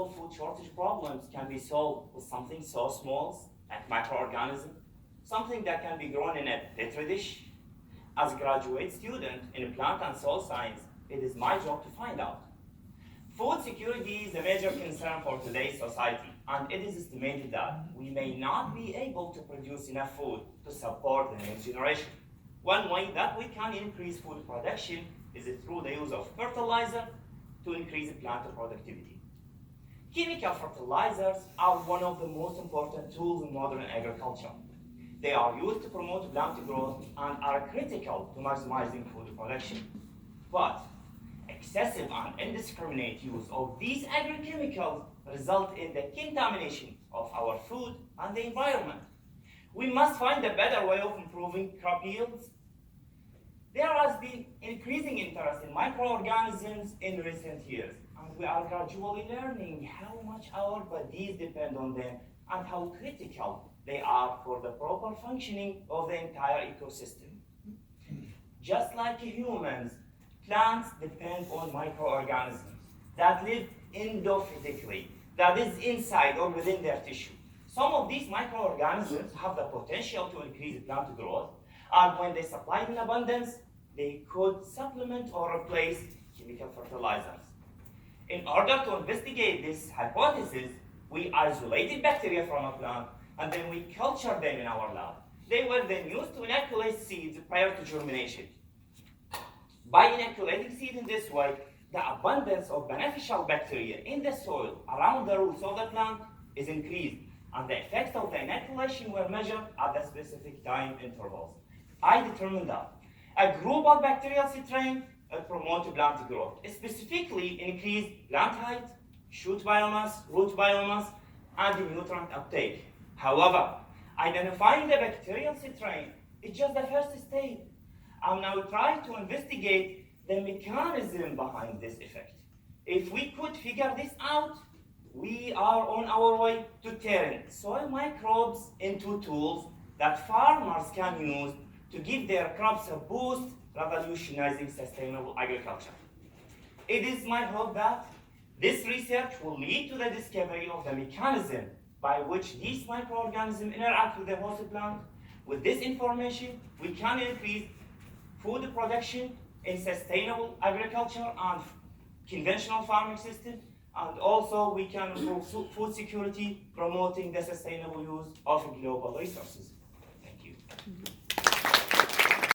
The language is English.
food shortage problems can be solved with something so small like microorganism, something that can be grown in a petri dish. As a graduate student in plant and soil science, it is my job to find out. Food security is a major concern for today's society, and it is estimated that we may not be able to produce enough food to support the next generation. One way that we can increase food production is through the use of fertilizer to increase plant productivity. Chemical fertilizers are one of the most important tools in modern agriculture. They are used to promote plant growth and are critical to maximizing food production. But excessive and indiscriminate use of these agrochemicals result in the contamination of our food and the environment. We must find a better way of improving crop yields. There has been increasing interest in microorganisms in recent years, and we are gradually learning how much our bodies depend on them and how critical they are for the proper functioning of the entire ecosystem. Just like humans, plants depend on microorganisms that live endophytically, that is inside or within their tissue. Some of these microorganisms have the potential to increase plant growth, and when they supplied in abundance, they could supplement or replace chemical fertilizers. In order to investigate this hypothesis, we isolated bacteria from a plant and then we cultured them in our lab. They were then used to inoculate seeds prior to germination. By inoculating seeds in this way, the abundance of beneficial bacteria in the soil around the roots of the plant is increased, and the effects of the inoculation were measured at the specific time intervals. I determined that a group of bacterial strains promote plant growth, specifically increase plant height, shoot biomass, root biomass, and nutrient uptake. However, identifying the bacterial strain is just the first step. I'm now trying to investigate the mechanism behind this effect. If we could figure this out, we are on our way to turn soil microbes into tools that farmers can use to give their crops a boost, revolutionizing sustainable agriculture. It is my hope that this research will lead to the discovery of the mechanism by which these microorganisms interact with the host plant. With this information, we can increase food production in sustainable agriculture and conventional farming system, and also we can improve food security, promoting the sustainable use of global resources.